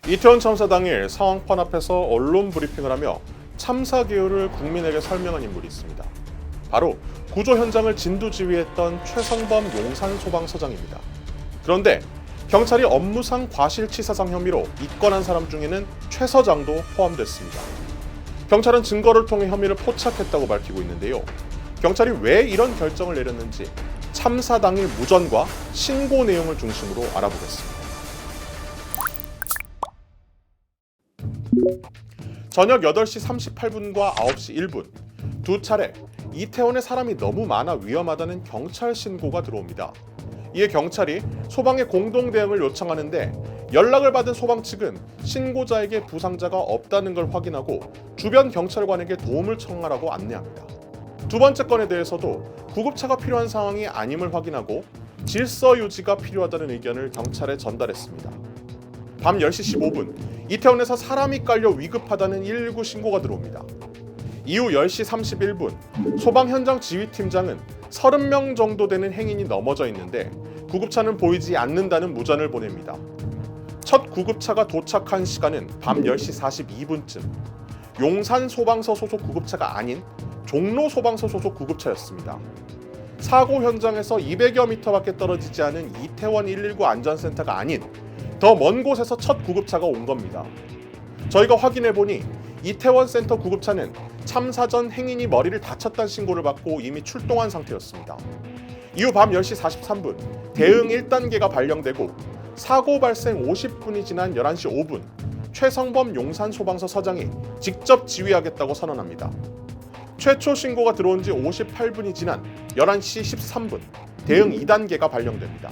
이태원 참사 당일 상황판 앞에서 언론 브리핑을 하며 참사 개요를 국민에게 설명한 인물이 있습니다. 바로 구조 현장을 진두지휘했던 최성범 용산소방서장입니다. 그런데 경찰이 업무상 과실치사상 혐의로 입건한 사람 중에는 최 서장도 포함됐습니다. 경찰은 증거를 통해 혐의를 포착했다고 밝히고 있는데요. 경찰이 왜 이런 결정을 내렸는지 참사 당일 무전과 신고 내용을 중심으로 알아보겠습니다. 저녁 8시 38분과 9시 1분 두 차례 이태원에 사람이 너무 많아 위험하다는 경찰 신고가 들어옵니다. 이에 경찰이 소방의 공동 대응을 요청하는데 연락을 받은 소방 측은 신고자에게 부상자가 없다는 걸 확인하고 주변 경찰관에게 도움을 청하라고 안내합니다. 두 번째 건에 대해서도 구급차가 필요한 상황이 아님을 확인하고 질서 유지가 필요하다는 의견을 경찰에 전달했습니다. 밤 10시 15분 이태원에서 사람이 깔려 위급하다는 119 신고가 들어옵니다. 이후 10시 31분 소방 현장 지휘팀장은 30명 정도 되는 행인이 넘어져 있는데 구급차는 보이지 않는다는 무전을 보냅니다. 첫 구급차가 도착한 시간은 밤 10시 42분쯤 용산 소방서 소속 구급차가 아닌 종로 소방서 소속 구급차였습니다. 사고 현장에서 200여 미터밖에 떨어지지 않은 이태원 119 안전센터가 아닌 더 먼 곳에서 첫 구급차가 온 겁니다. 저희가 확인해보니 이태원 센터 구급차는 참사 전 행인이 머리를 다쳤다는 신고를 받고 이미 출동한 상태였습니다. 이후 밤 10시 43분 대응 1단계가 발령되고 사고 발생 50분이 지난 11시 5분 최성범 용산소방서 서장이 직접 지휘하겠다고 선언합니다. 최초 신고가 들어온 지 58분이 지난 11시 13분 대응 2단계가 발령됩니다.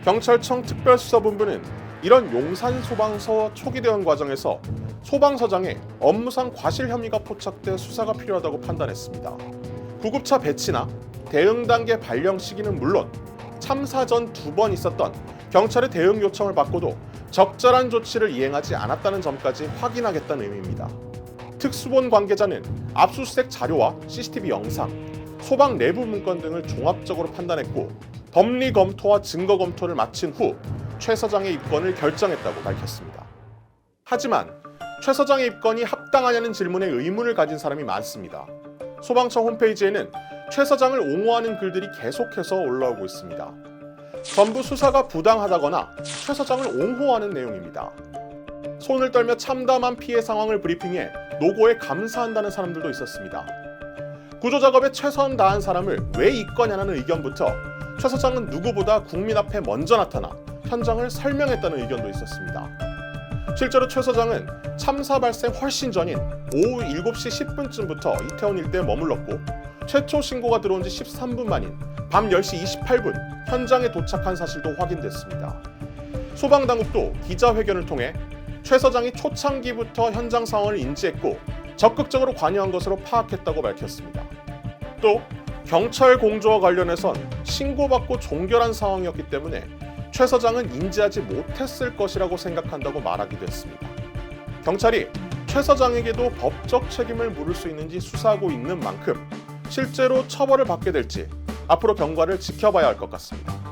경찰청 특별수사본부는 이런 용산소방서 초기 대응 과정에서 소방서장의 업무상 과실 혐의가 포착돼 수사가 필요하다고 판단했습니다. 구급차 배치나 대응 단계 발령 시기는 물론 참사 전 2번 있었던 경찰의 대응 요청을 받고도 적절한 조치를 이행하지 않았다는 점까지 확인하겠다는 의미입니다. 특수본 관계자는 압수수색 자료와 CCTV 영상, 소방 내부 문건 등을 종합적으로 판단했고 법리 검토와 증거 검토를 마친 후 최 서장의 입건을 결정했다고 밝혔습니다. 하지만 최 서장의 입건이 합당하냐는 질문에 의문을 가진 사람이 많습니다. 소방청 홈페이지에는 최 서장을 옹호하는 글들이 계속해서 올라오고 있습니다. 전부 수사가 부당하다거나 최 서장을 옹호하는 내용입니다. 손을 떨며 참담한 피해 상황을 브리핑해 노고에 감사한다는 사람들도 있었습니다. 구조작업에 최선 다한 사람을 왜 입건하냐는 의견부터 최 서장은 누구보다 국민 앞에 먼저 나타나 현장을 설명했다는 의견도 있었습니다. 실제로 최 서장은 참사 발생 훨씬 전인 오후 7시 10분쯤부터 이태원 일대에 머물렀고 최초 신고가 들어온 지 13분 만인 밤 10시 28분 현장에 도착한 사실도 확인됐습니다. 소방당국도 기자회견을 통해 최 서장이 초창기부터 현장 상황을 인지했고 적극적으로 관여한 것으로 파악했다고 밝혔습니다. 또 경찰 공조와 관련해선 신고받고 종결한 상황이었기 때문에 최 서장은 인지하지 못했을 것이라고 생각한다고 말하기도 했습니다. 경찰이 최 서장에게도 법적 책임을 물을 수 있는지 수사하고 있는 만큼 실제로 처벌을 받게 될지 앞으로 경과를 지켜봐야 할 것 같습니다.